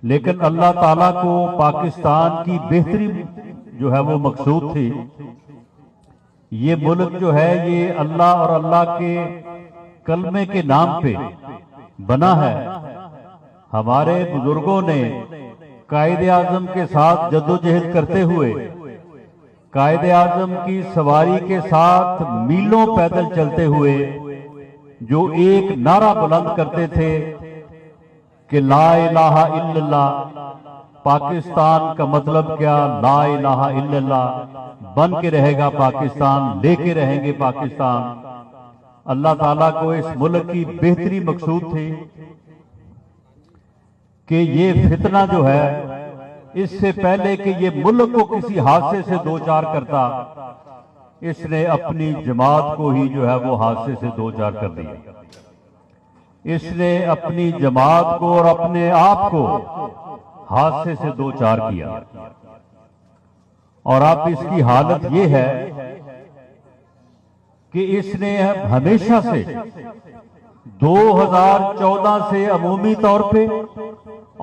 لیکن اللہ تعالیٰ کو پاکستان کی بہتری جو ہے وہ مقصود تھی۔ یہ ملک جو ہے یہ اللہ اور اللہ کے کلمے کے نام پہ بنا ہے۔ ہمارے بزرگوں نے قائد اعظم کے ساتھ جدوجہد کرتے ہوئے، قائد اعظم کی سواری کے ساتھ میلوں پیدل چلتے ہوئے جو ایک نعرہ بلند کرتے تھے کہ لا الہ الا اللہ، پاکستان کا مطلب کیا؟ لا الہ الا اللہ، بن کے رہے گا پاکستان، لے کے رہیں گے پاکستان۔ اللہ تعالیٰ کو اس ملک کی بہتری مقصود تھی کہ یہ فتنہ جو ہے اس سے پہلے کہ یہ ملک کو کسی حادثے سے دوچار کرتا، اس نے اپنی جماعت کو ہی جو ہے وہ حادثے سے دوچار کر دیا۔ اس نے اپنی جماعت کو اور اپنے آپ کو حادثے سے دوچار کیا، اور اب اس کی حالت یہ ہے کہ اس نے ہمیشہ سے 2014 سے عمومی طور پہ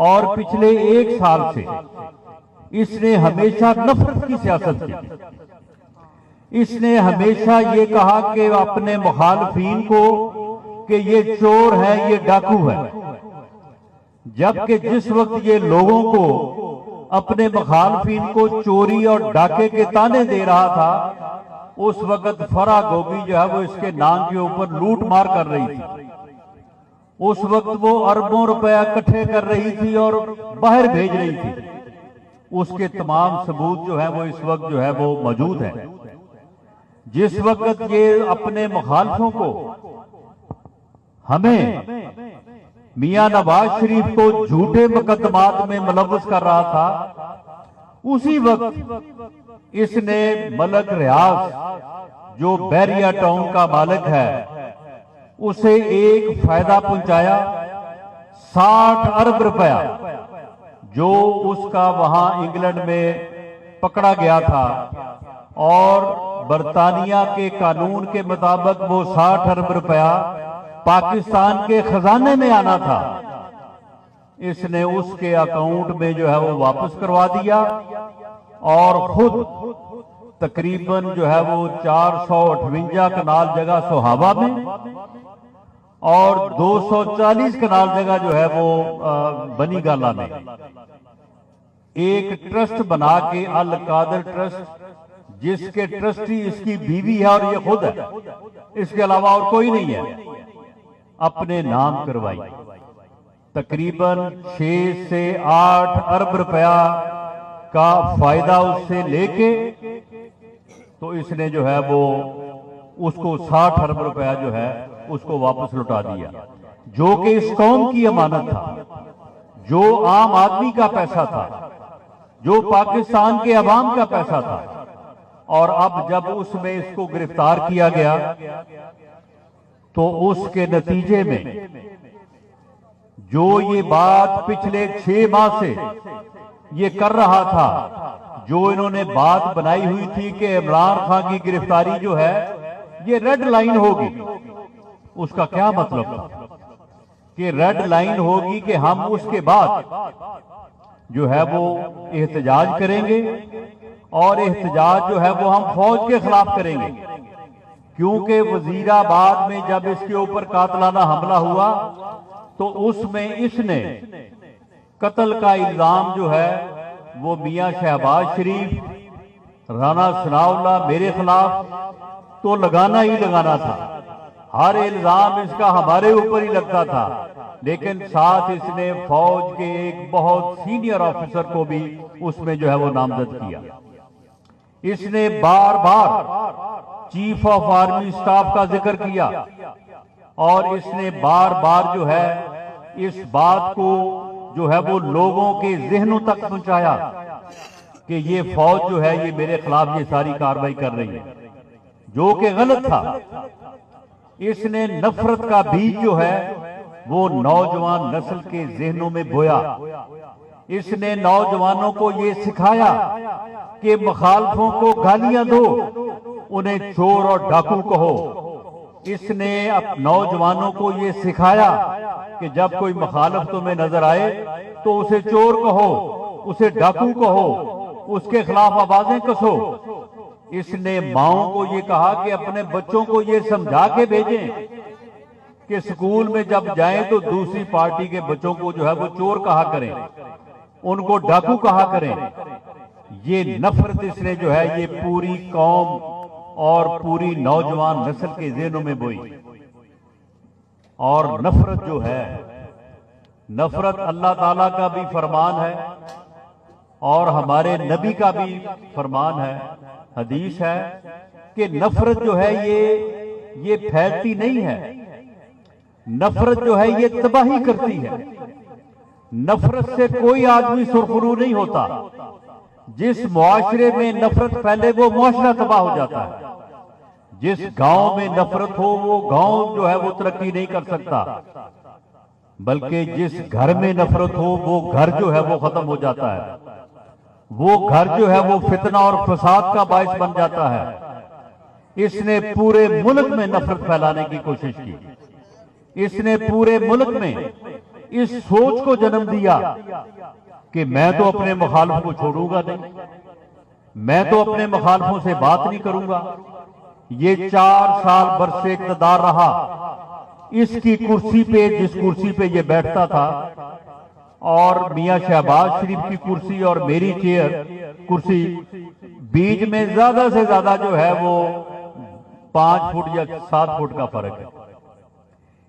اور پچھلے ایک سال سے اس نے ہمیشہ نفرت کی سیاست کی۔ اس نے ہمیشہ یہ کہا کہ اپنے مخالفین کو کہ یہ چور ہے، یہ ڈاکو ہے، جبکہ جس وقت یہ لوگوں کو، اپنے مخالفین کو چوری اور ڈاکے کے تانے دے رہا تھا، اس وقت فرح گوگی جو ہے وہ اس کے نام کے اوپر لوٹ مار کر رہی تھی۔ اس وقت وہ اربوں روپے اکٹھے کر رہی تھی اور باہر بھیج رہی تھی۔ اس کے تمام ثبوت جو ہیں وہ اس وقت جو ہے وہ موجود ہیں۔ جس وقت یہ اپنے مخالفوں کو، ہمیں میاں نواز شریف کو جھوٹے مقدمات میں ملوث کر رہا تھا، اسی وقت اس نے ملک ریاض جو بیریا ٹاؤن کا مالک ہے اسے ایک فائدہ پہنچایا، 60 ارب روپیہ جو اس کا وہاں انگلینڈ میں پکڑا گیا تھا، اور برطانیہ کے قانون کے مطابق وہ 60 ارب روپیہ پاکستان کے خزانے میں آنا تھا، اس نے اس کے اکاؤنٹ میں جو ہے وہ واپس کروا دیا، اور خود تقریباً جو ہے وہ 458 کنال جگہ سہاوا میں اور 240 کنال جگہ جو ہے وہ بنی گالا میں ایک ٹرسٹ بنا کے، القادر ٹرسٹ، جس کے ٹرسٹی اس کی بیوی ہے اور یہ خود ہے، اس کے علاوہ اور کوئی نہیں ہے، اپنے نام کروائی۔ تقریباً 6 سے 8 ارب روپیہ کا فائدہ اس سے لے کے تو اس نے جو ہے وہ اس کو 60 ارب روپیہ جو ہے اس کو واپس لوٹا دیا، جو کہ اس قوم کی امانت تھا، جو عام آدمی کا پیسہ تھا، جو پاکستان کے عوام کا پیسہ تھا۔ اور اب جب اس میں اس کو گرفتار کیا گیا تو اس کے نتیجے میں جو یہ بات پچھلے 6 ماہ سے یہ کر رہا تھا، جو انہوں نے بات بنائی ہوئی تھی کہ عمران خان کی گرفتاری جو ہے یہ ریڈ لائن ہوگی، اس کا کیا مطلب تھا کہ ریڈ لائن ہوگی کہ ہم اس کے بعد جو ہے وہ احتجاج کریں گے، اور احتجاج جو ہے وہ ہم فوج کے خلاف کریں گے، کیونکہ وزیر آباد میں جب اس کے اوپر قاتلانہ حملہ ہوا تو اس میں اس نے قتل کا الزام جو ہے وہ میاں شہباز شریف، رانا ثناء اللہ میرے خلاف تو لگانا ہی لگانا تھا، ہر الزام اس کا ہمارے اوپر ہی لگتا تھا، لیکن ساتھ اس نے فوج کے ایک بہت سینئر آفیسر کو بھی اس میں جو ہے وہ نامزد کیا۔ اس نے بار بار چیف آف آرمی سٹاف کا ذکر کیا، اور اس نے بار بار جو ہے اس بات کو جو ہے وہ لوگوں کے ذہنوں تک پہنچایا کہ یہ فوج جو ہے یہ میرے خلاف یہ ساری کارروائی کر رہی ہے، جو کہ غلط تھا۔ اس نے نفرت کا بیج جو ہے وہ نوجوان نسل کے ذہنوں میں بویا۔ اس نے نوجوانوں کو یہ سکھایا کہ مخالفوں کو گالیاں دو، انہیں چور اور ڈاکو کہو، इसने नौजवानों को ये सिखाया कि जब कोई मुखालिफ तुम्हें नजर आए तो उसे चोर कहो, उसे डाकू कहो, उसके खिलाफ आवाजें कसो। इसने माओं को ये कहा कि अपने बच्चों को ये समझा के भेजें कि स्कूल में जब जाएं तो दूसरी पार्टी के बच्चों को जो है वो चोर कहा करें, उनको डाकू कहा करें। ये नफरत इसने जो है ये पूरी कौम और पूरी नौजवान नस्ल के ज़हनों में बोई। और नफरत जो है, नफरत अल्लाह ताला का भी फरमान है और हमारे नबी का भी फरमान है, हदीस है कि नफरत जो है ये फैलती नहीं है, नफरत जो है ये तबाही करती है। नफरत से कोई आदमी सुरखरू नहीं होता। जिस मुआशरे में नफरत फैले वो मुआशरा तबाह हो जाता है। जिस गांव में नफरत हो वो गांव जो है वो तरक्की नहीं कर सकता, बल्कि जिस घर में नफरत हो वो घर जो है वो खत्म हो जाता है। वो घर जो है वो फितना और फसाद का बायस बन जाता है। इसने पूरे मुल्क में नफरत फैलाने की कोशिश की। इसने पूरे मुल्क में इस सोच को जन्म दिया कि मैं तो अपने मुखालिफ को छोड़ूंगा नहीं, मैं तो अपने मुखालिफों से बात नहीं करूंगा। ये 4 साल बरसे इक़्तिदार रहा। इसकी कुर्सी पे, जिस कुर्सी पे ये बैठता था, और मियां शहबाज शरीफ की कुर्सी और मेरी चेयर कुर्सी, बीच में ज्यादा से ज्यादा जो है वो 5 फुट या 7 फुट का फर्क है।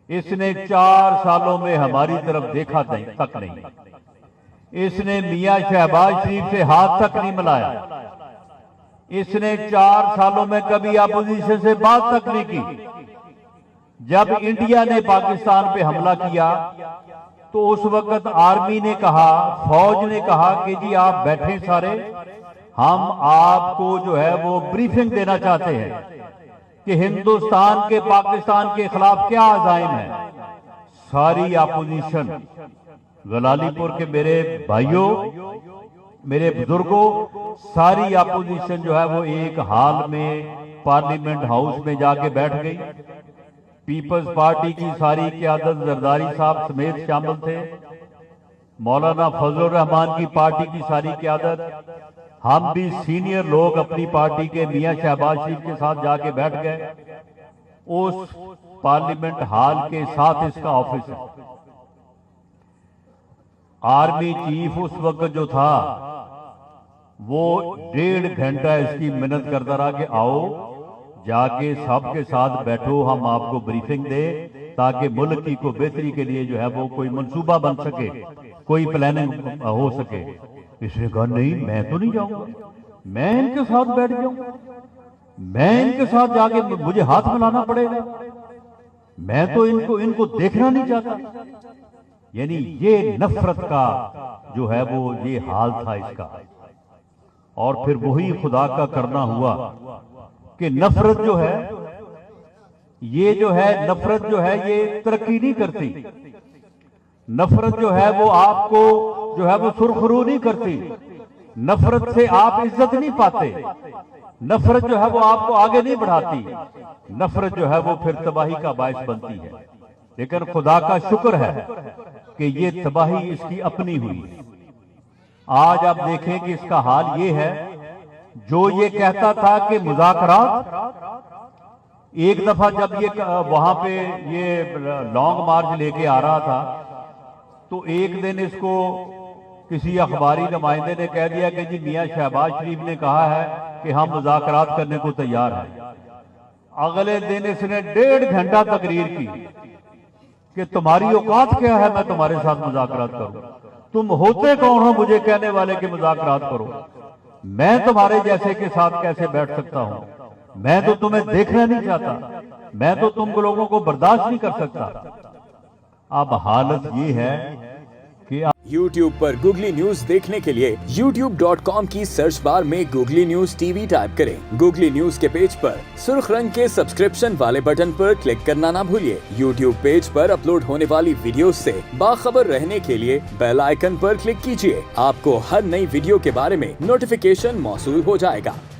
इसने 4 सालों में हमारी तरफ देखा तक नहीं। इसने मियां शहबाज शरीफ से हाथ तक नहीं मिलाया। इसने 4 सालों में कभी अपोजिशन से बात तक नहीं की। जब इंडिया ने पाकिस्तान पे हमला किया तो उस वक्त आर्मी ने कहा, फौज ने कहा कि जी आप बैठे सारे, हम आपको जो है वो ब्रीफिंग देना चाहते हैं कि हिंदुस्तान के पाकिस्तान के खिलाफ क्या अज़ाइम है। सारी अपोजिशन, गलालीपुर के मेरे भाइयों, मेरे बुजुर्गों, सारी अपोजिशन जो है वो एक हाल में पार्लियामेंट हाउस में जाके बैठ गई। पीपल्स पार्टी की सारी क़यादत जरदारी साहब समेत शामिल थे, मौलाना फजलुर रहमान की पार्टी की सारी क़यादत, हम भी सीनियर लोग अपनी पार्टी के मियां शहबाज शरीफ के साथ जाके बैठ गए। उस पार्लियामेंट हॉल के साथ इसका ऑफिस है। आर्मी चीफ उस वक्त जो था वो 1.5 घंटा इसकी मिन्नत करता रहा कि आओ जाके सबके साथ बैठो, हम आपको ब्रीफिंग दे ताकि मुल्क की को बेहतरी के लिए जो है वो कोई मंसूबा बन सके, कोई प्लानिंग हो सके। इसने कहा नहीं, मैं तो नहीं जाऊंगा, मैं इनके साथ बैठ जाऊंगा, मैं इनके साथ जाके मुझे हाथ मिलाना पड़ेगा, मैं तो इनको देखना नहीं चाहता। यानी ये नफरत का जो है वो ये हाल था इसका। और फिर वही खुदा का करना हुआ कि नफरत जो है नफरत जो है ये तरक्की नहीं करती। नफरत जो है वो आपको जो है वो सुरखरू नहीं करती। नफरत से आप इज्जत नहीं पाते। नफरत जो है वो आपको आगे नहीं बढ़ाती। नफरत जो है वो फिर तबाही का बायस बनती है। लेकिन खुदा का शुक्र है कि ये तबाही इसकी अपनी हुई। आज आप देखें कि इसका हाल ये है, जो ये कहता था कि मुज़ाकरात, एक दफा जब ये वहां पे ये लॉन्ग मार्च लेके आ रहा था तो एक दिन इसको किसी अखबारी नुमाइंदे ने कह दिया कि जी मियां शहबाज शरीफ ने कहा है कि हम मुज़ाकरात करने को तैयार हैं। अगले दिन इसने 1.5 घंटा तकरीर की कि तुम्हारी औकात क्या है, मैं तुम्हारे साथ मुज़ाकरात करूं, तुम होते कौन हो मुझे कहने वाले कि मुज़ाकरात करो, मैं तुम्हारे जैसे के साथ कैसे बैठ सकता हूं, मैं तो तुम्हें देखना नहीं चाहता, मैं तो तुम लोगों को बर्दाश्त नहीं कर सकता। अब हालत ये है कि YouTube पर गूगली न्यूज देखने के लिए youtube.com की सर्च बार में गूगली न्यूज टीवी टाइप करें। गूगली न्यूज के पेज पर सुर्ख रंग के सब्सक्रिप्शन वाले बटन पर क्लिक करना ना भूलिए। YouTube पेज पर अपलोड होने वाली वीडियोस से बाखबर रहने के लिए बेल आइकन पर क्लिक कीजिए। आपको हर नई वीडियो के बारे में नोटिफिकेशन मौसूल हो जाएगा।